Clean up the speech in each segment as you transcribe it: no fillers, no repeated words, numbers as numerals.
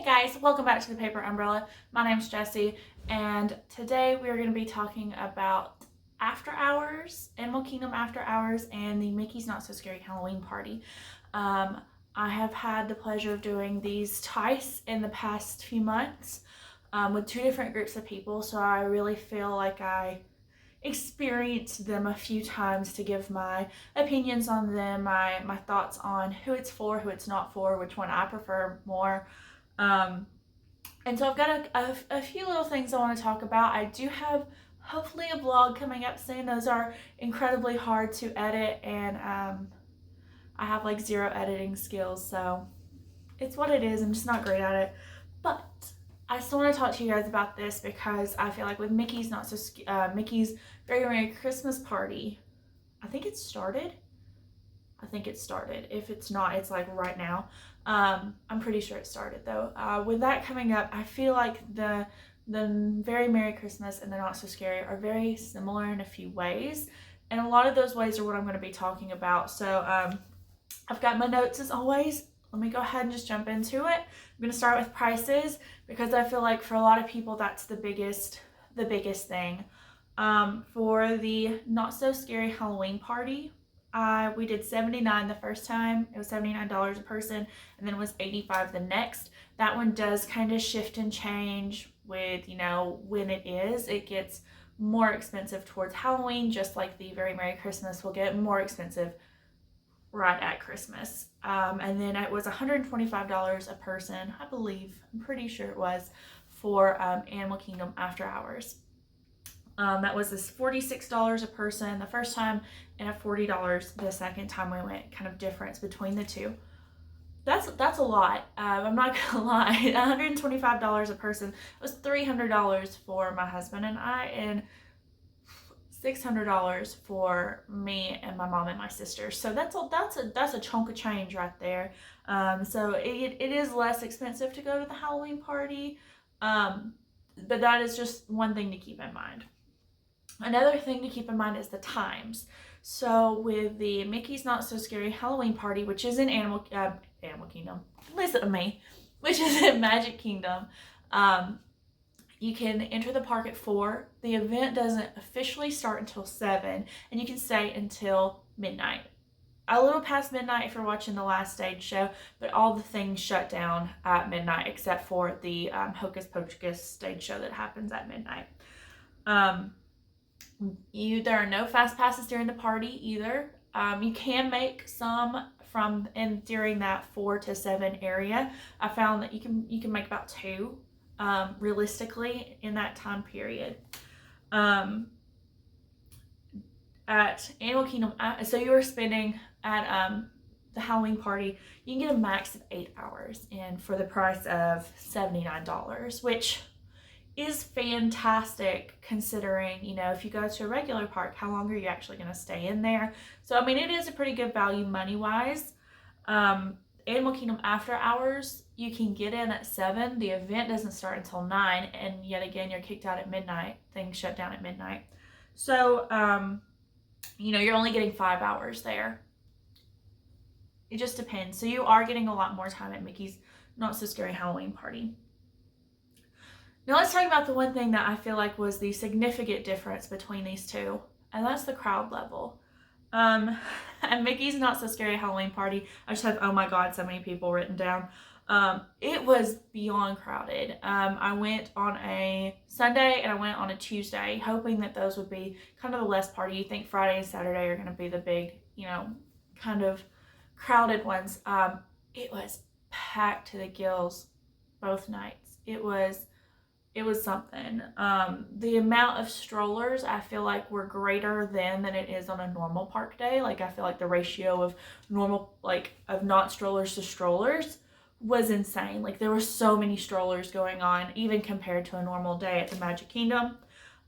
guys, welcome back to the Paper Umbrella. My name's Jessie, and today we are going to be talking about After Hours, Animal Kingdom After Hours, and the Mickey's Not So Scary Halloween Party. I have had the pleasure of doing these twice in the past few months with two different groups of people, so I really feel like I experienced them a few times to give my opinions on them, my thoughts on who it's for, who it's not for, which one I prefer more. And so I've got a few little things I want to talk about. I do have hopefully a vlog coming up soon. Those are incredibly hard to edit, and I have like zero editing skills, so it's what it is. I'm just not great at it. But I still want to talk to you guys about this because I feel like with Mickey's Mickey's Very Merry Christmas Party, I think it started. If it's not, it's like right now. I'm pretty sure it started though. With that coming up, I feel like the Very Merry Christmas and the Not So Scary are very similar in a few ways, and a lot of those ways are what I'm going to be talking about. So I've got my notes as always. Let me go ahead and just jump into it. I'm going to start with prices because I feel like for a lot of people that's the biggest thing. For the Not So Scary Halloween Party, we did $79 the first time. It was $79 a person, and then it was $85 the next. That one does kind of shift and change with, when it is. It gets more expensive towards Halloween, just like the Very Merry Christmas will get more expensive right at Christmas. And then it was $125 a person, I believe. I'm pretty sure it was for Animal Kingdom After Hours. That was this $46 a person the first time and $40 the second time we went. Kind of difference between the two. That's a lot. I'm not gonna lie. $125 a person. It was $300 for my husband and I, and $600 for me and my mom and my sister. So that's a chunk of change right there. So it is less expensive to go to the Halloween party, but that is just one thing to keep in mind. Another thing to keep in mind is the times. So with the Mickey's Not So Scary Halloween Party, which is in Animal Kingdom, listen to me, which is in Magic Kingdom, you can enter the park at 4. The event doesn't officially start until 7, and you can stay until midnight. A little past midnight if you're watching the last stage show, but all the things shut down at midnight except for the Hocus Pocus stage show that happens at midnight. There are no fast passes during the party either. You can make some during that 4 to 7 area. I found that you can make about 2 realistically in that time period. At Animal Kingdom, so you were spending at the Halloween party, you can get a max of 8 hours in for the price of $79, which is fantastic considering, if you go to a regular park, how long are you actually going to stay in there? So, I mean, it is a pretty good value money-wise. Animal Kingdom After Hours, you can get in at 7. The event doesn't start until 9, and yet again, you're kicked out at midnight. Things shut down at midnight. So, you're only getting 5 hours there. It just depends. So you are getting a lot more time at Mickey's Not So Scary Halloween Party. Now let's talk about the one thing that I feel like was the significant difference between these two, and that's the crowd level. At Mickey's Not So Scary Halloween Party, I just have, oh my god, so many people written down. It was beyond crowded. I went on a Sunday and I went on a Tuesday, hoping that those would be kind of the less party. You think Friday and Saturday are going to be the big, kind of crowded ones. It was packed to the gills both nights. It was something. The amount of strollers I feel like were greater than it is on a normal park day. Like I feel like the ratio of of not strollers to strollers was insane. Like there were so many strollers going on, even compared to a normal day at the Magic Kingdom.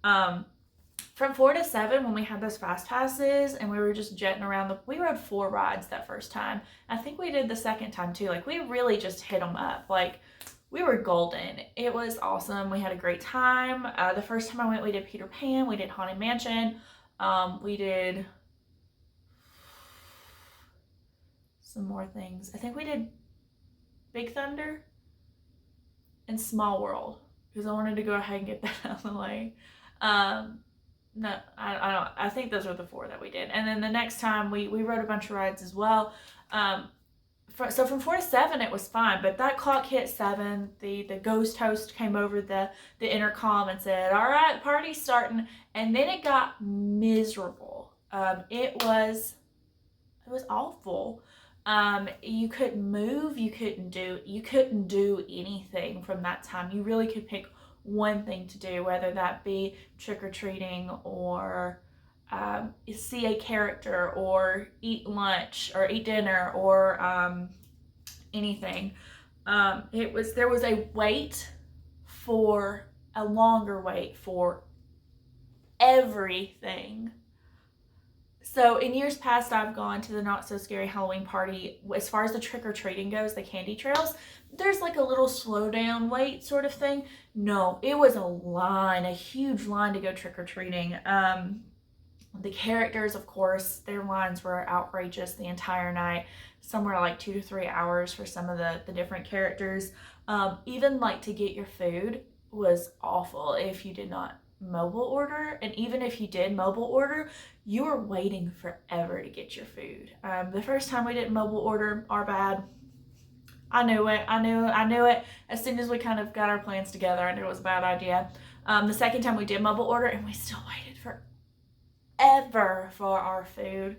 From 4 to 7, when we had those fast passes and we were just jetting around, we rode 4 rides that first time. I think we did the second time too. Like we really just hit them up. Like we were golden. It was awesome. We had a great time. The first time I went, we did Peter Pan. We did Haunted Mansion. We did some more things. I think we did Big Thunder. and Small World because I wanted to go ahead and get that out of the way. No, I don't. I think those were the 4 that we did, and then the next time we rode a bunch of rides as well. So from 4 to 7 it was fine, but that clock hit 7. The ghost host came over the intercom and said, "All right, party's starting," and then it got miserable. It was awful. You couldn't move, you couldn't do anything from that time. You really could pick one thing to do, whether that be trick-or-treating or see a character or eat lunch or eat dinner or anything. There was a longer wait for everything. So in years past, I've gone to the Not So Scary Halloween Party. As far as the trick-or-treating goes, the candy trails, there's like a little slow down wait sort of thing. No, it was a huge line to go trick-or-treating. The characters, of course, their lines were outrageous the entire night, somewhere like 2 to 3 hours for some of the different characters. Even like to get your food was awful if you did not mobile order, and even if you did mobile order, you were waiting forever to get your food. The first time we didn't mobile order, our bad. I knew it. As soon as we kind of got our plans together, I knew it was a bad idea. The second time we did mobile order, and we still waited forever for our food.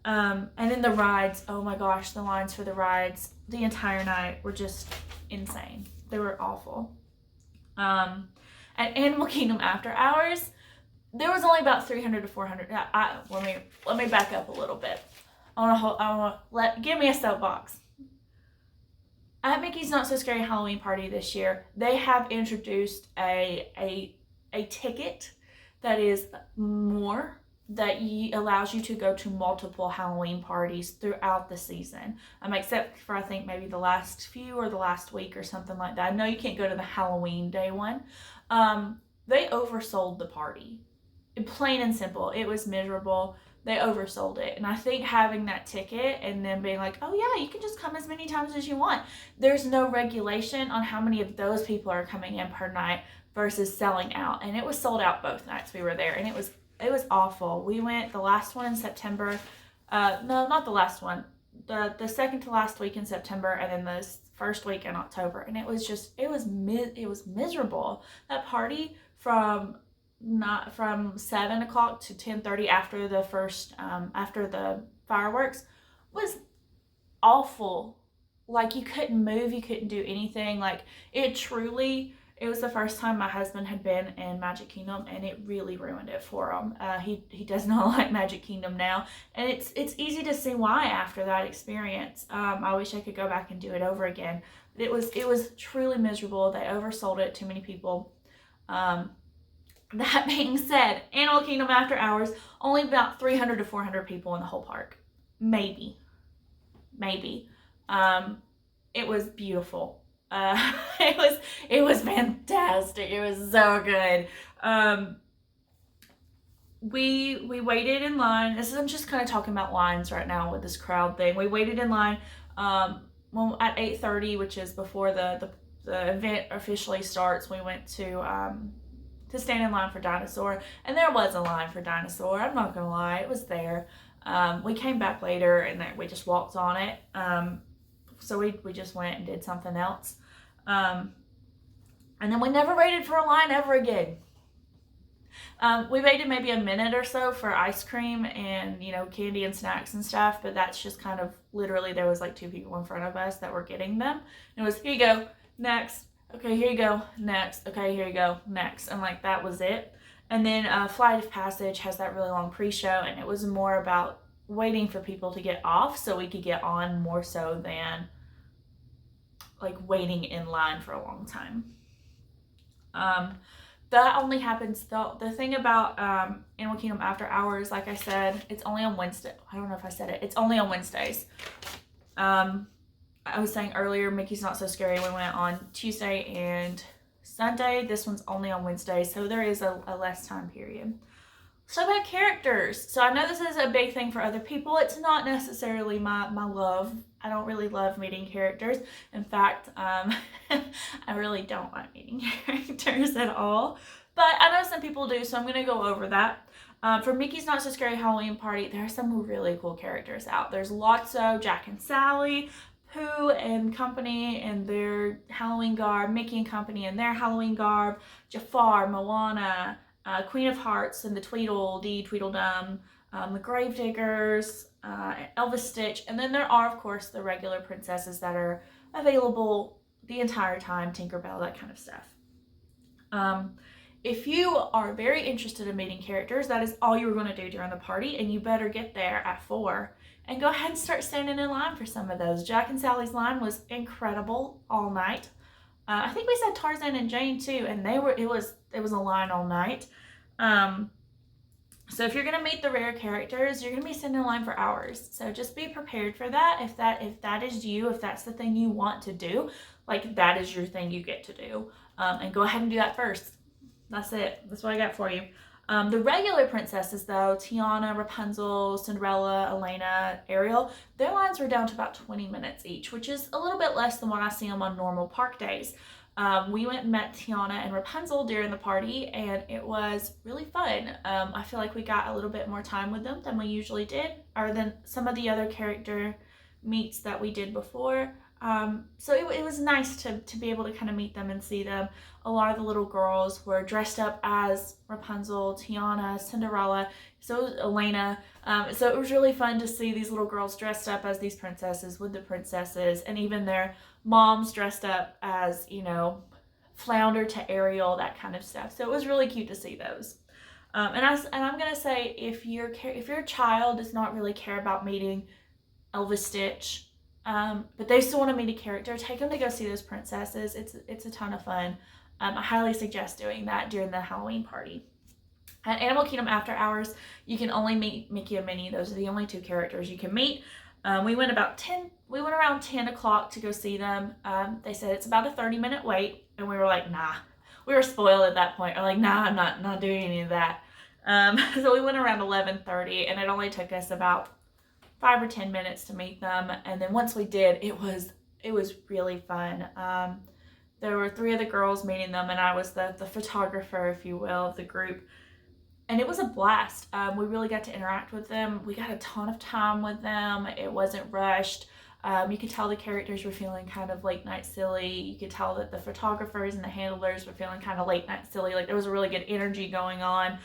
And then the rides, oh my gosh, the lines for the rides the entire night were just insane. They were awful. At Animal Kingdom After Hours, there was only about 300 to 400. Let me back up a little bit. Give me a soapbox. At Mickey's Not So Scary Halloween Party this year, they have introduced a ticket that is more, that allows you to go to multiple Halloween parties throughout the season. Except for I think maybe the last few or the last week or something like that. I know you can't go to the Halloween day one. They oversold the party. Plain and simple. It was miserable. They oversold it. And I think having that ticket and then being like, oh yeah, you can just come as many times as you want. There's no regulation on how many of those people are coming in per night versus selling out. And it was sold out both nights we were there. And it was awful. We went the last one in September. No, not the last one. The second to last week in September, and then the first week in October. And it was miserable. That party from 7 o'clock to 10:30 after the fireworks was awful. Like, you couldn't move, you couldn't do anything. Like, it was the first time my husband had been in Magic Kingdom, and it really ruined it for him. He does not like Magic Kingdom now, and it's easy to see why after that experience. I wish I could go back and do it over again. But it was truly miserable. They oversold it. Too many people. That being said, Animal Kingdom After Hours, only about 300 to 400 people in the whole park. Maybe. It was beautiful. It was fantastic. It was so good. We waited in line. I'm just kind of talking about lines right now with this crowd thing. We waited in line at 8:30, which is before the event officially starts. We went to stand in line for Dinosaur, and there was a line for Dinosaur. I'm not gonna lie, it was there. We came back later, and then we just walked on it. So we just went and did something else. And then we never waited for a line ever again. We waited maybe a minute or so for ice cream and, candy and snacks and stuff, but that's just kind of literally, there was like 2 people in front of us that were getting them. And it was, here you go, next. Okay, here you go, next. Okay, here you go, next. And like, that was it. And then Flight of Passage has that really long pre-show, and it was more about waiting for people to get off so we could get on, more so than like waiting in line for a long time. That only happens, the thing about Animal Kingdom After Hours, like I said, it's only on Wednesday. I don't know if I said it. It's only on Wednesdays. I was saying earlier, Mickey's Not So Scary, we went on Tuesday and Sunday. This one's only on Wednesday, so there is a less time period. So about characters. So I know this is a big thing for other people. It's not necessarily my love. I don't really love meeting characters. In fact, I really don't like meeting characters at all, but I know some people do, so I'm going to go over that. For Mickey's Not So Scary Halloween Party, there are some really cool characters out. There's Lotso, Jack and Sally, Pooh and company in their Halloween garb, Mickey and company in their Halloween garb, Jafar, Moana, Queen of Hearts and the Tweedledee, Tweedledum, the Gravediggers, Elvis Stitch, and then there are, of course, the regular princesses that are available the entire time, Tinkerbell, that kind of stuff. If you are very interested in meeting characters, that is all you're going to do during the party, and you better get there at 4 and go ahead and start standing in line for some of those. Jack and Sally's line was incredible all night. I think we said Tarzan and Jane too, and it was a line all night. So if you're going to meet the rare characters, you're going to be standing in line for hours. So just be prepared for that. If that is you, if that's the thing you want to do, like that is your thing you get to do. And go ahead and do that first. That's it. That's what I got for you. The regular princesses though, Tiana, Rapunzel, Cinderella, Elena, Ariel, their lines were down to about 20 minutes each, which is a little bit less than what I see them on normal park days. We went and met Tiana and Rapunzel during the party, and it was really fun. I feel like we got a little bit more time with them than we usually did, or than some of the other character meets that we did before. So it was nice to be able to kind of meet them and see them. A lot of the little girls were dressed up as Rapunzel, Tiana, Cinderella, so was Elena. So it was really fun to see these little girls dressed up as these princesses with the princesses, and even their moms dressed up as, Flounder to Ariel, that kind of stuff. So it was really cute to see those. And I'm gonna say, if your child does not really care about meeting Elvis Stitch, but they still want to meet a character, take them to go see those princesses. It's a ton of fun. I highly suggest doing that during the Halloween party. At Animal Kingdom After Hours, you can only meet Mickey and Minnie. Those are the only two characters you can meet. We went around 10 o'clock to go see them. They said it's about a 30-minute wait, and we were like, nah. We were spoiled at that point. We're like, nah, I'm not doing any of that. So we went around 11:30, and it only took us about 5 or 10 minutes to meet them. And then once we did, it was really fun. There were 3 of the girls meeting them, and I was the photographer, if you will, of the group. And it was a blast. We really got to interact with them. We got a ton of time with them. It wasn't rushed. You could tell the characters were feeling kind of late night silly. You could tell that the photographers and the handlers were feeling kind of late night silly. Like there was a really good energy going on.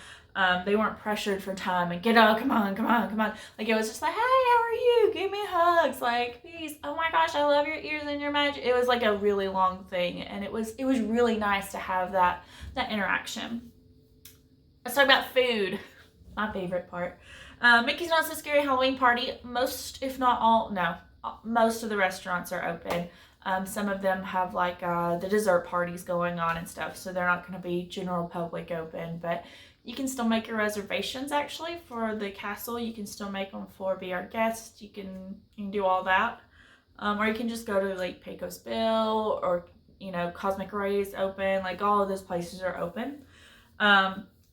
They weren't pressured for time and come on. Like it was just like, hey, how are you? Give me hugs. Like, please. Oh my gosh, I love your ears and your magic. It was like a really long thing, and it was really nice to have that interaction. Let's talk about food. My favorite part. Mickey's Not So Scary Halloween Party. Most of the restaurants are open. Some of them have like the dessert parties going on and stuff, so they're not going to be general public open, but you can still make your reservations actually for the castle. You can still make them for Be Our Guest. You can do all that. Or you can just go to like Pecos Bill or, Cosmic Rays open. Like all of those places are open.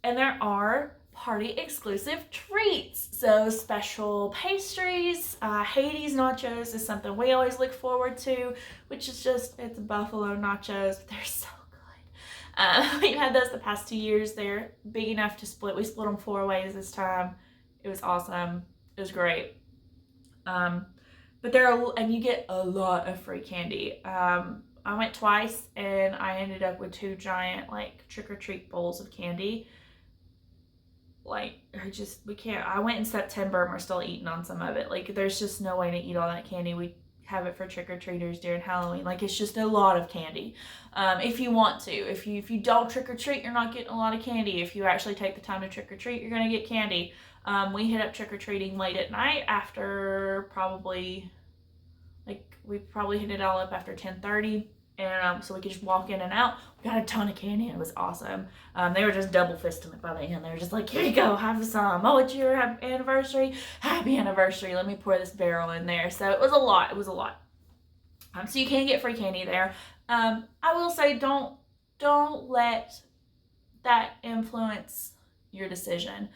And there are party exclusive treats. So special pastries, Hades nachos is something we always look forward to, which is it's buffalo nachos. They're so good. We've had those the past 2 years. They're big enough to split. We split them 4 ways this time. It was awesome. It was great. But and you get a lot of free candy. I went twice and I ended up with 2 giant trick-or-treat bowls of candy. We can't. I went in September and we're still eating on some of it. There's just no way to eat all that candy. We have it for trick-or-treaters during Halloween. It's just a lot of candy. If you want to. If you don't trick-or-treat, you're not getting a lot of candy. If you actually take the time to trick-or-treat, you're going to get candy. We hit up trick-or-treating late at night after we probably hit it all up after 10:30. And so we could just walk in and out. We got a ton of candy, and it was awesome. They were just double fisting it by the end. They were just like, here you go, have some. Oh, it's your anniversary? Happy anniversary. Let me pour this barrel in there. So it was a lot. So you can get free candy there. I will say don't let that influence your decision.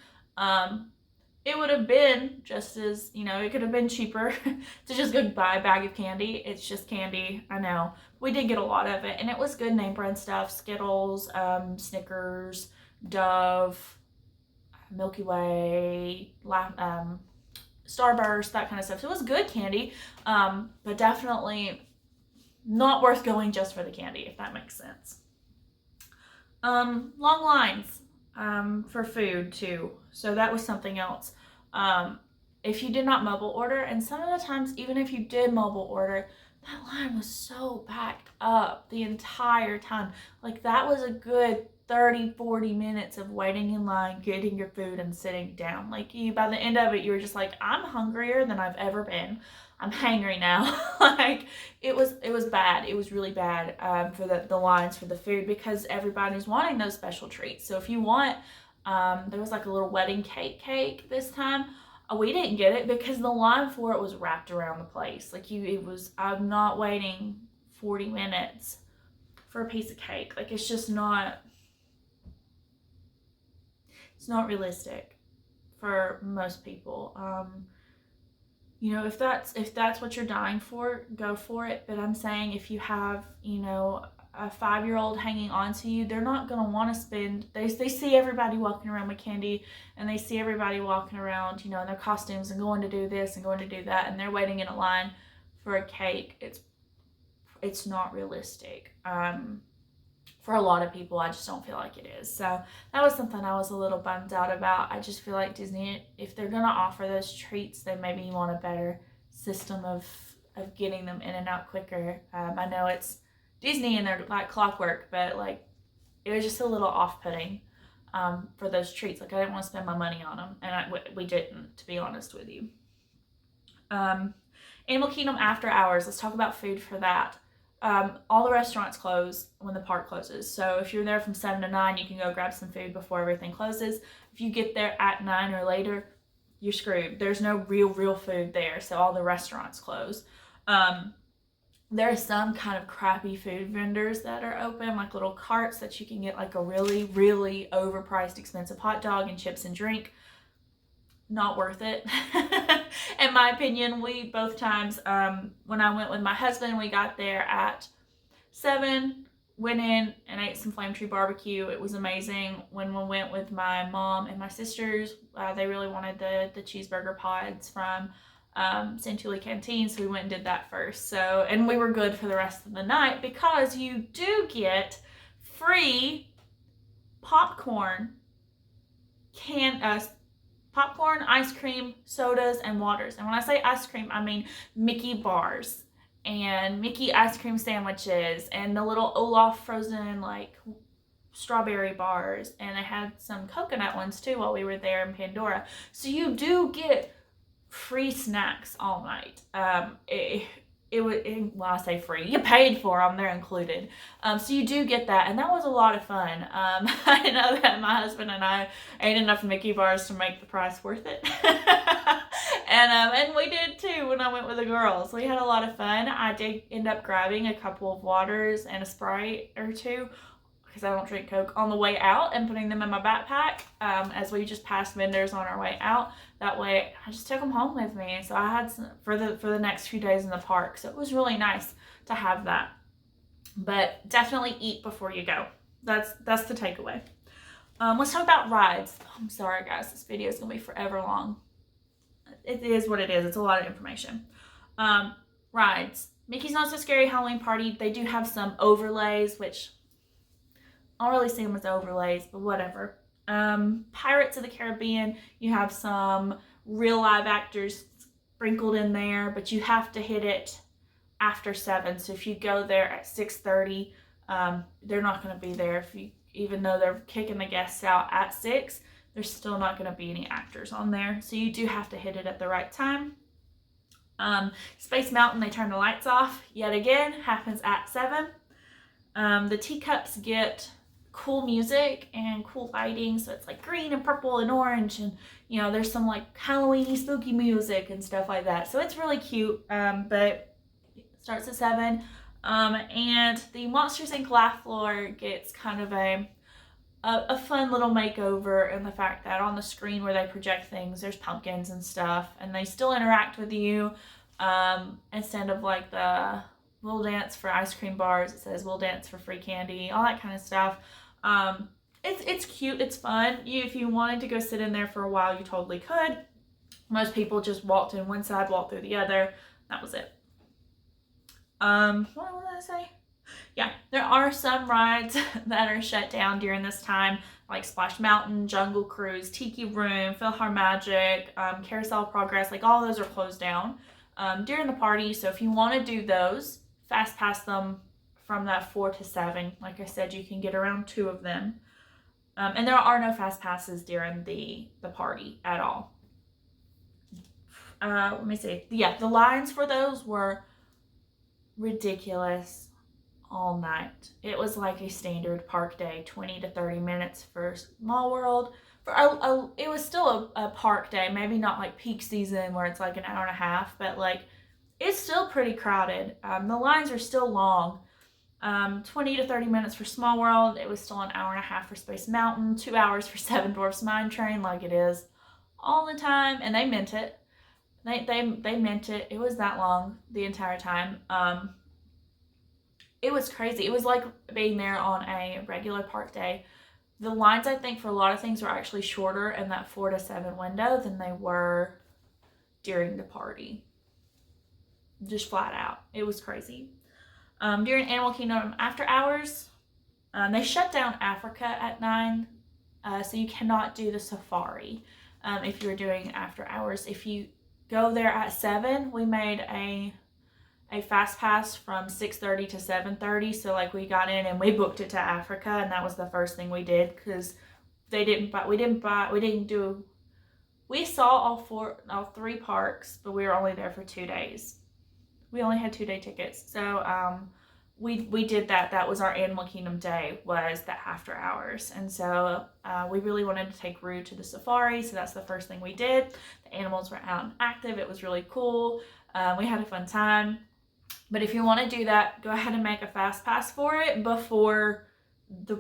it would have been just as, it could have been cheaper to just go buy a bag of candy. It's just candy, I know. We did get a lot of it, and it was good name brand stuff. Skittles, Snickers, Dove, Milky Way, Starburst, that kind of stuff. So it was good candy, but definitely not worth going just for the candy, if that makes sense. Long lines for food too. So that was something else. If you did not mobile order, and some of the times, even if you did mobile order, that line was so backed up the entire time. Like, that was a good 30-40 minutes of waiting in line, getting your food, and sitting down. Like, by the end of it, you were just like, I'm hungrier than I've ever been. I'm hangry now. Like, it was bad. It was really bad for the lines for the food, because everybody's wanting those special treats. So if you want, there was like a little wedding cake this time. We didn't get it because the line for it was wrapped around the place. Like, I'm not waiting 40 minutes for a piece of cake. Like, it's just not, it's not realistic for most people. If that's what you're dying for, go for it. But I'm saying, if you have, a 5-year-old hanging on to you, they're not going to want to spend, they see everybody walking around with candy, and they see everybody walking around, in their costumes and going to do this and going to do that, and they're waiting in a line for a cake. It's not realistic. For a lot of people, I just don't feel like it is. So that was something I was a little bummed out about. I just feel like Disney, if they're going to offer those treats, then maybe you want a better system of getting them in and out quicker. I know it's Disney and they're like clockwork, but like, it was just a little off-putting for those treats. Like, I didn't want to spend my money on them, and we didn't, to be honest with you. Animal Kingdom after hours. Let's talk about food for that. All the restaurants close when the park closes. So if you're there from 7 to 9, you can go grab some food before everything closes. If you get there at 9 or later, you're screwed. There's no real food there, so all the restaurants close. There are some kind of crappy food vendors that are open, like little carts that you can get like a really, really overpriced, expensive hot dog and chips and drink. Not worth it. In my opinion, both times, when I went with my husband, we got there at 7, went in and ate some Flame Tree barbecue. It was amazing. When we went with my mom and my sisters, they really wanted the cheeseburger pods from Santulli Canteen, so we went and did that first. So, and we were good for the rest of the night, because you do get free popcorn, popcorn, ice cream, sodas, and waters. And when I say ice cream, I mean Mickey bars and Mickey ice cream sandwiches and the little Olaf frozen like strawberry bars, and I had some coconut ones too while we were there in Pandora. So you do get free snacks all night. Well, I say free, you paid for them, they're included. So you do get that, and that was a lot of fun. I know that my husband and I ate enough Mickey bars to make the price worth it. And we did too when I went with the girls. We had a lot of fun. I did end up grabbing a couple of waters and a Sprite or two, because I don't drink Coke, on the way out, and putting them in my backpack as we just passed vendors on our way out. That way, I just took them home with me. So I had some for the next few days in the park. So it was really nice to have that. But definitely eat before you go. That's the takeaway. Let's talk about rides. I'm sorry, guys. This video is going to be forever long. It is what it is. It's a lot of information. Rides. Mickey's Not So Scary Halloween Party. They do have some overlays, which I don't really see them as overlays, but whatever. Pirates of the Caribbean, you have some real live actors sprinkled in there, but you have to hit it after 7. So if you go there at 6:30, they're not going to be there. Even though they're kicking the guests out at 6, there's still not going to be any actors on there. So you do have to hit it at the right time. Space Mountain, they turn the lights off. Yet again, happens at 7. The teacups get cool music and cool lighting, so it's like green and purple and orange, and there's some like Halloweeny spooky music and stuff like that, so it's really cute. But it starts at 7. And the Monsters Inc. laugh floor gets kind of a a fun little makeover in the fact that on the screen where they project things, there's pumpkins and stuff, and they still interact with you. Instead of like the we'll dance for ice cream bars, it says we'll dance for free candy, all that kind of stuff. It's cute, it's fun. If you wanted to go sit in there for a while, you totally could. Most people just walked in one side, walked through the other. That was it. What was I say? Yeah, there are some rides that are shut down during this time, like Splash Mountain, Jungle Cruise, Tiki Room, PhilharMagic, Carousel Progress. Like all those are closed down during the party. So if you want to do those, fast pass them from that 4 to 7. Like I said, you can get around 2 of them. And there are no fast passes during the party at all. Let me see. Yeah, the lines for those were ridiculous all night. It was like a standard park day, 20 to 30 minutes for Small World. It was still a park day, maybe not like peak season where it's like an hour and a half, but like it's still pretty crowded. The lines are still long. 20 to 30 minutes for Small World. It was still an hour and a half for Space Mountain, 2 hours for Seven Dwarfs Mine Train, like it is all the time, and they meant it. They meant it. It was that long the entire time. It was crazy. It was like being there on a regular park day. The lines, I think, for a lot of things were actually shorter in that 4 to 7 window than they were during the party. Just flat out. It was crazy. During Animal Kingdom after hours, they shut down Africa at 9, so you cannot do the safari if you're doing after hours. If you go there at 7, we made a fast pass from 6:30 to 7:30. So like we got in and we booked it to Africa, and that was the first thing we did because we saw all 3 parks, but we were only there for 2 days. We only had 2-day tickets. So we did that. That was our Animal Kingdom day, was the after hours. And so we really wanted to take Rue to the safari. So that's the first thing we did. The animals were out and active. It was really cool. We had a fun time. But if you want to do that, go ahead and make a fast pass for it before the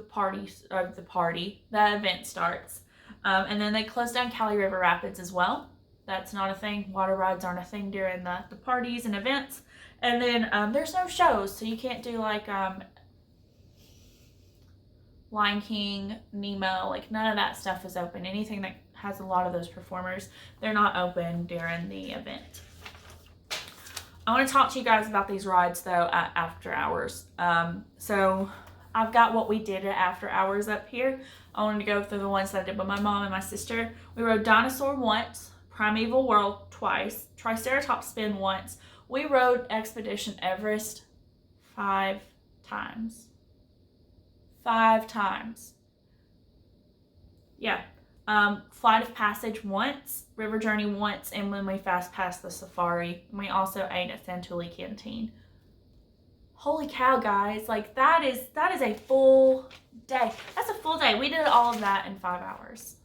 event starts. And then they closed down Kali River Rapids as well. That's not a thing. Water rides aren't a thing during the parties and events. And then there's no shows, so you can't do like Lion King, Nemo, like none of that stuff is open. Anything that has a lot of those performers, they're not open during the event. I want to talk to you guys about these rides though at after hours. So I've got what we did at after hours up here. I wanted to go through the ones that I did with my mom and my sister. We rode Dinosaur once, Primeval World twice, Triceratops Spin once. We rode Expedition Everest 5 times. 5 times. Yeah. Flight of Passage once, River Journey once, and when we fast passed the safari. And we also ate at Santulli Canteen. Holy cow, guys. Like, that is a full day. That's a full day. We did all of that in 5 hours.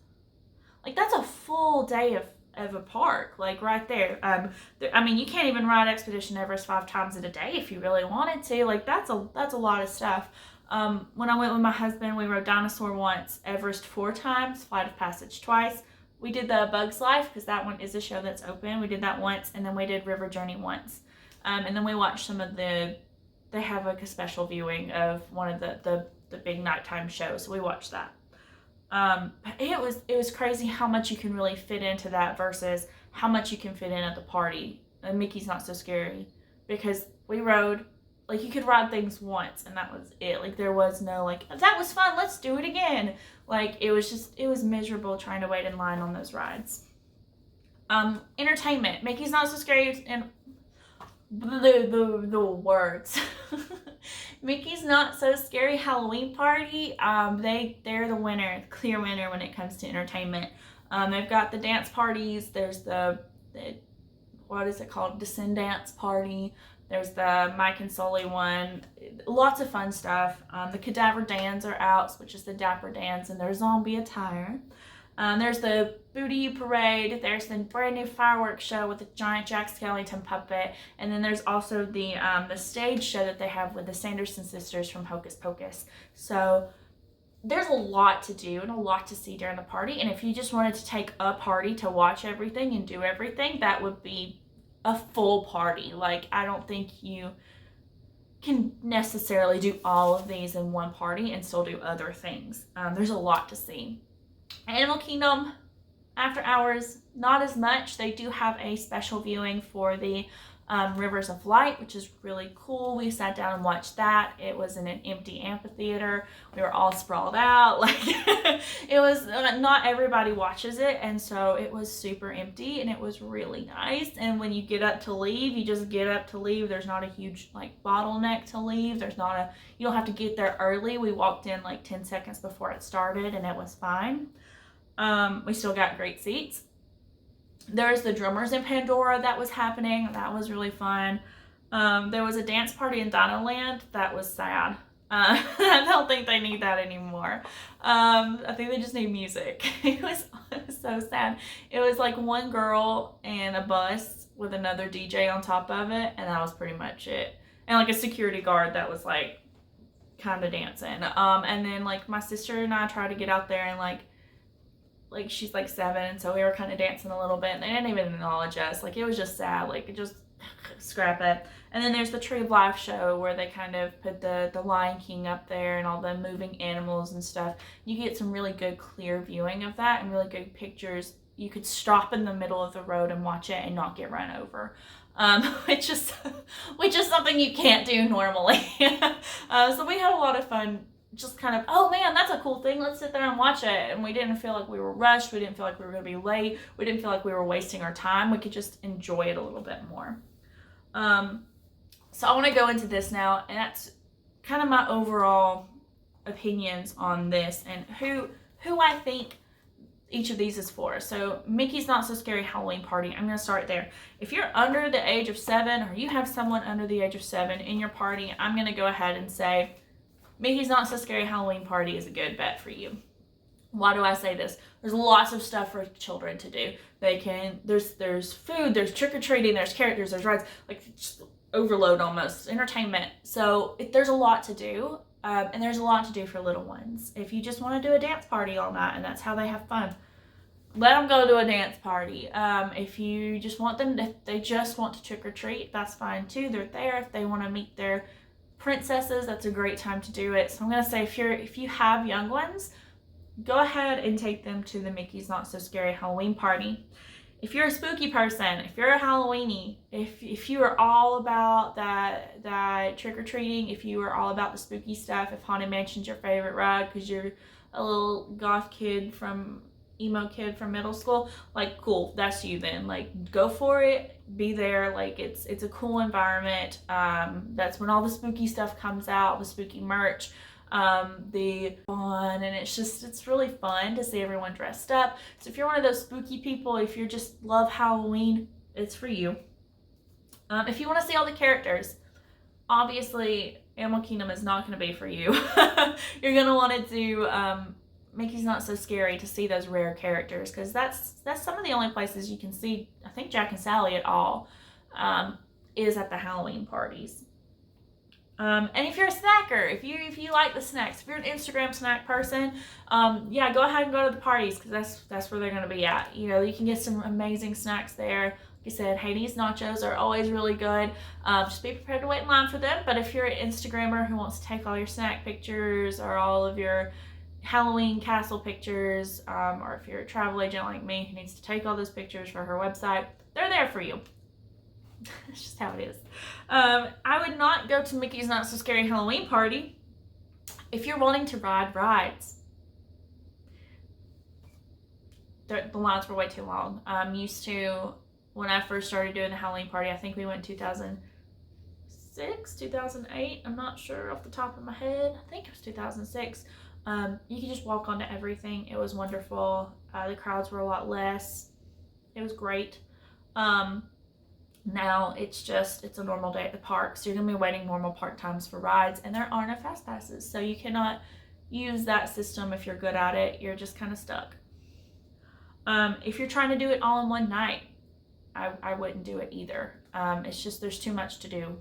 Like, that's a full day of a park, like right there. I mean, you can't even ride Expedition Everest 5 times in a day if you really wanted to. Like, that's a lot of stuff. When I went with my husband, we rode Dinosaur once, Everest 4 times, Flight of Passage twice. We did the Bugs Life, because that one is a show that's open. We did that once, and then we did River Journey once. And then we watched some of they have like a special viewing of one of the big nighttime shows, so we watched that. It was crazy how much you can really fit into that versus how much you can fit in at the party. And Mickey's Not So Scary, because we rode, like, you could ride things once and that was it. Like, there was no like, that was fun, let's do it again. Like, it was miserable trying to wait in line on those rides. Entertainment, Mickey's Not So Scary, and the words. Mickey's Not So Scary Halloween Party, they're the winner, clear winner when it comes to entertainment. They've got the dance parties. There's the what is it called? Descend Dance Party. There's the Mike and Sully one. Lots of fun stuff. The Cadaver Dans are out, which is the Dapper Dans in their zombie attire. There's the Booty Parade. There's the brand new fireworks show with the giant Jack Skellington puppet. And then there's also the stage show that they have with the Sanderson sisters from Hocus Pocus. So there's a lot to do and a lot to see during the party. And if you just wanted to take a party to watch everything and do everything, that would be a full party. Like, I don't think you can necessarily do all of these in one party and still do other things. There's a lot to see. Animal Kingdom after hours, not as much. They do have a special viewing for the Rivers of Light, which is really cool. We sat down and watched that. It was in an empty amphitheater. We were all sprawled out. Like, it was, not everybody watches it, and so it was super empty, and it was really nice. And when you get up to leave, you just get up to leave. There's not a huge like bottleneck to leave. There's not a, you don't have to get there early. We walked in like 10 seconds before it started, and it was fine. We still got great seats. There's the Drummers in Pandora that was happening. That was really fun. There was a dance party in Dinoland. That was sad. I don't think they need that anymore. I think they just need music. It was so sad. It was like one girl and a bus with another DJ on top of it, and that was pretty much it. And like a security guard that was like kind of dancing. And then like my sister and I tried to get out there and like she's like 7, and so we were kind of dancing a little bit, and they didn't even acknowledge us. Like, it was just sad. Like, it just scrap it. And then there's the Tree of Life show where they kind of put the Lion King up there and all the moving animals and stuff. You get some really good clear viewing of that and really good pictures. You could stop in the middle of the road and watch it and not get run over. Which is something you can't do normally. So we had a lot of fun. Just kind of, oh man, that's a cool thing, let's sit there and watch it. And we didn't feel like we were rushed. We didn't feel like we were going to be late. We didn't feel like we were wasting our time. We could just enjoy it a little bit more. So I want to go into this now, and that's kind of my overall opinions on this and who I think each of these is for. So Mickey's Not So Scary Halloween Party, I'm going to start there. If you're under the age of 7, or you have someone under the age of 7 in your party, I'm going to go ahead and say Mickey's Not So Scary Halloween Party is a good bet for you. Why do I say this? There's lots of stuff for children to do. There's food, there's trick-or-treating, there's characters, there's rides, like just overload almost, entertainment. So there's a lot to do, and there's a lot to do for little ones. If you just want to do a dance party all night and that's how they have fun, let them go to a dance party. If you just want them, if they just want to trick-or-treat, that's fine too. They're there. If they want to meet their princesses, that's a great time to do it. So I'm going to say if you have young ones, go ahead and take them to the Mickey's Not So Scary Halloween Party. If you're a spooky person, if you're a Halloweenie, if you are all about that trick-or-treating, if you are all about the spooky stuff, if Haunted Mansion's your favorite ride because you're a little goth emo kid from middle school, like, cool, that's you then. Like, go for it, be there. Like, it's a cool environment. That's when all the spooky stuff comes out, the spooky merch, the fun, and it's really fun to see everyone dressed up. So if you're one of those spooky people, if you just love Halloween, it's for you. If you want to see all the characters, obviously Animal Kingdom is not going to be for you. You're going to want to do Mickey's Not So Scary to see those rare characters, because that's some of the only places you can see, I think, Jack and Sally at all, is at the Halloween parties. And if you're a snacker, if you like the snacks, if you're an Instagram snack person, yeah, go ahead and go to the parties, because that's where they're going to be at. You know, you can get some amazing snacks there. Like I said, Hades nachos are always really good. Just be prepared to wait in line for them. But if you're an Instagrammer who wants to take all your snack pictures or all of your Halloween castle pictures, or if you're a travel agent like me who needs to take all those pictures for her website, they're there for you. That's just how it is. I would not go to Mickey's Not So Scary Halloween Party if you're wanting to ride rides. The lines were way too long. I'm used to, when I first started doing the Halloween party, I think we went 2006, 2008, I'm not sure off the top of my head. I think it was 2006. You could just walk onto everything. It was wonderful. The crowds were a lot less. It was great. Now it's a normal day at the park, so you're gonna be waiting normal park times for rides, and there are no fast passes, so you cannot use that system. If you're good at it, you're just kind of stuck. If you're trying to do it all in one night, I wouldn't do it either. It's just, there's too much to do.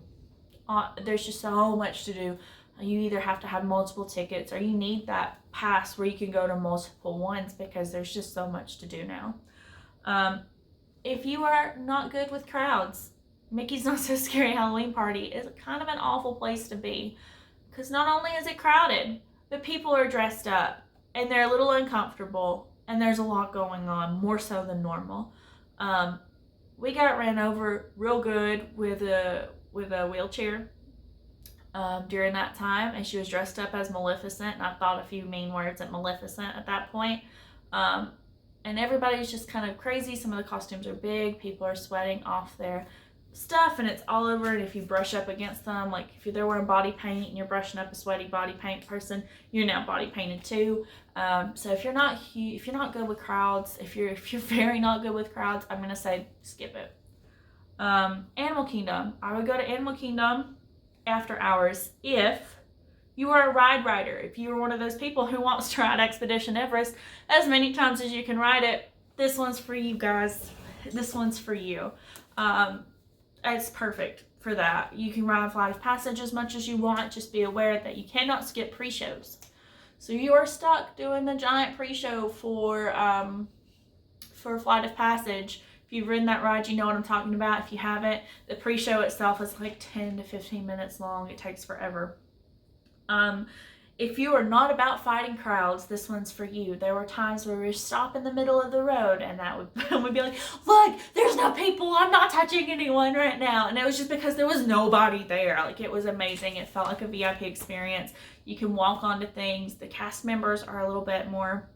There's just so much to do. You either have to have multiple tickets or you need that pass where you can go to multiple ones because there's just so much to do now. If you are not good with crowds, Mickey's Not So Scary Halloween Party is kind of an awful place to be, because not only is it crowded, but people are dressed up and they're a little uncomfortable and there's a lot going on, more so than normal. We got ran over real good with a wheelchair during that time, and she was dressed up as Maleficent, and I thought a few mean words at Maleficent at that point. And everybody's just kind of crazy. Some of the costumes are big. People are sweating off their stuff, and it's all over. And if you brush up against them, like if they're wearing body paint and you're brushing up a sweaty body paint person, you're now body painted too. So if you're not good with crowds, if you're very not good with crowds, I'm gonna say skip it. Animal Kingdom. I would go to Animal Kingdom after hours if you are a ride rider. If you are one of those people who wants to ride Expedition Everest as many times as you can ride it, this one's for you guys. This one's for you. It's perfect for that. You can ride Flight of Passage as much as you want. Just be aware that you cannot skip pre-shows. So you are stuck doing the giant pre-show for Flight of Passage. If you've ridden that ride, you know what I'm talking about. If you haven't, the pre-show itself is like 10 to 15 minutes long. It takes forever. If you are not about fighting crowds, this one's for you. There were times where we would stop in the middle of the road and that would be like, look, there's no people. I'm not touching anyone right now. And it was just because there was nobody there. Like, it was amazing. It felt like a VIP experience. You can walk onto things. The cast members are a little bit more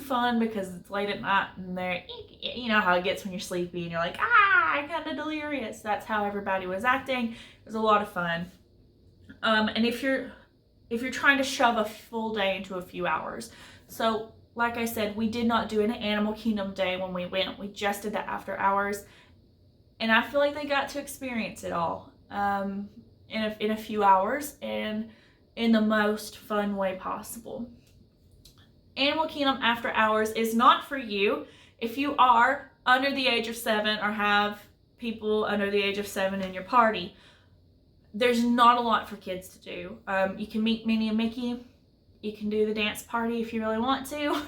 fun because it's late at night and they're, you know how it gets when you're sleepy and you're like, I'm kind of delirious. That's how everybody was acting. It was a lot of fun. And if you're trying to shove a full day into a few hours. So like I said, we did not do an Animal Kingdom day when we went. We just did the after hours. And I feel like they got to experience it all in a few hours and in the most fun way possible. Animal Kingdom after hours is not for you if you are under the age of 7 or have people under the age of 7 in your party. There's not a lot for kids to do. You can meet Minnie and Mickey. You can do the dance party if you really want to.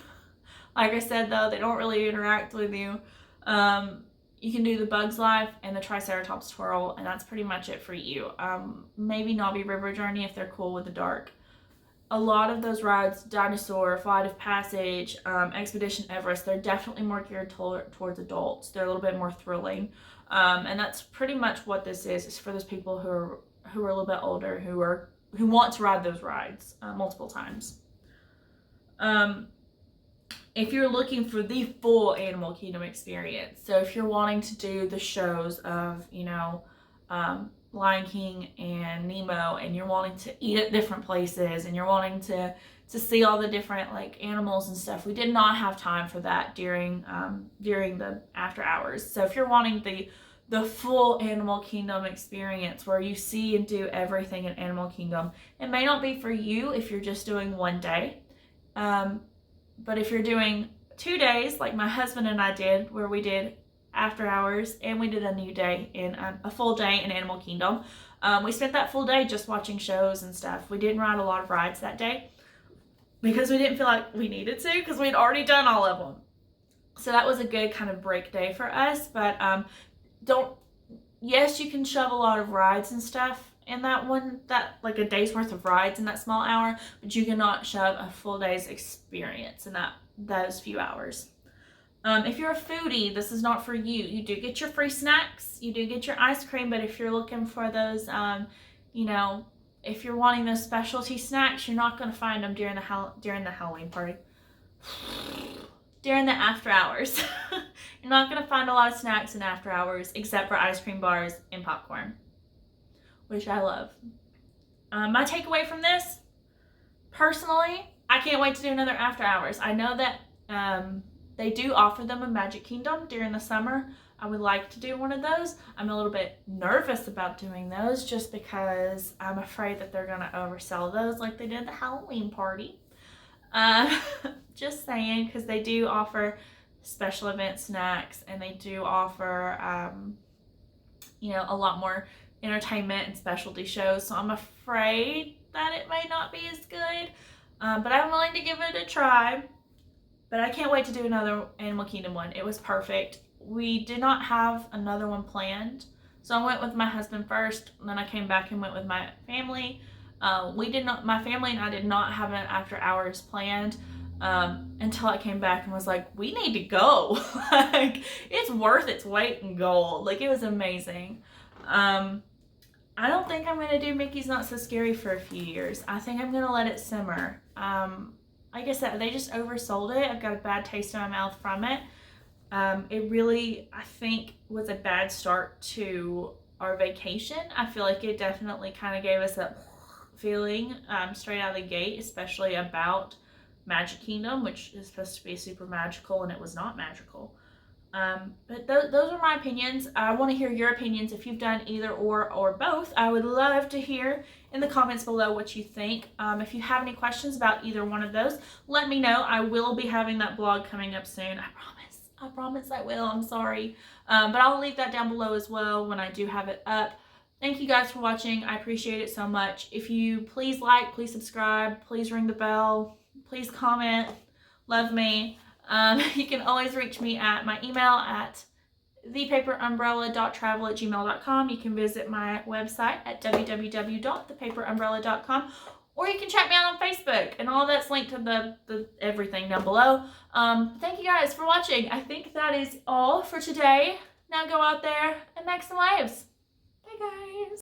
Like I said, though, they don't really interact with you. You can do the Bugs Life and the Triceratops Twirl, and that's pretty much it for you. Maybe Nobby River Journey if they're cool with the dark. A lot of those rides, Dinosaur, Flight of Passage, Expedition Everest, they're definitely more geared towards adults. They're a little bit more thrilling. And that's pretty much what this is. It's for those people who are a little bit older, who want to ride those rides multiple times. If you're looking for the full Animal Kingdom experience, so if you're wanting to do the shows of, Lion King and Nemo, and you're wanting to eat at different places, and you're wanting to see all the different animals and stuff, we did not have time for that during the after hours. So if you're wanting the full Animal Kingdom experience where you see and do everything in Animal Kingdom, it may not be for you if you're just doing one day. But if you're doing 2 days, like my husband and I did, where we did after hours and we did a new day in a full day in Animal Kingdom, we spent that full day just watching shows and stuff. We didn't ride a lot of rides that day because we didn't feel like we needed to, because we'd already done all of them. So that was a good kind of break day for us. But yes, you can shove a lot of rides and stuff in like a day's worth of rides in that small hour, but you cannot shove a full day's experience in those few hours. If you're a foodie, this is not for you. You do get your free snacks, you do get your ice cream, but if you're looking for those, if you're wanting those specialty snacks, you're not going to find them during the Halloween party. During the after hours. You're not going to find a lot of snacks in after hours except for ice cream bars and popcorn, which I love. My takeaway from this, personally, I can't wait to do another after hours. I know that they do offer them in Magic Kingdom during the summer. I would like to do one of those. I'm a little bit nervous about doing those just because I'm afraid that they're going to oversell those like they did the Halloween party. Just saying, because they do offer special event snacks and they do offer, a lot more entertainment and specialty shows. So I'm afraid that it may not be as good. But I'm willing to give it a try. But I can't wait to do another Animal Kingdom one. It was perfect. We did not have another one planned. So I went with my husband first, and then I came back and went with my family. My family and I did not have an after hours planned until I came back and was like, we need to go. Like, it's worth its weight in gold. Like, it was amazing. I don't think I'm going to do Mickey's Not So Scary for a few years. I think I'm going to let it simmer. Like I said, they just oversold it. I've got a bad taste in my mouth from it. It really, I think, was a bad start to our vacation. I feel like it definitely kind of gave us that feeling straight out of the gate, especially about Magic Kingdom, which is supposed to be super magical, and it was not magical. But those are my opinions. I want to hear your opinions. If you've done either or both, I would love to hear in the comments below what you think. If you have any questions about either one of those, let me know. I will be having that blog coming up soon. I promise I will. I'm sorry. But I'll leave that down below as well when I do have it up. Thank you guys for watching. I appreciate it so much. If you please like, please subscribe, please ring the bell, please comment. Love me. You can always reach me at my email at thepaperumbrella.travel@gmail.com. You can visit my website at www.thepaperumbrella.com, or you can check me out on Facebook, and all that's linked to the everything down below. Thank you guys for watching. I think that is all for today. Now go out there and make some waves. Bye guys.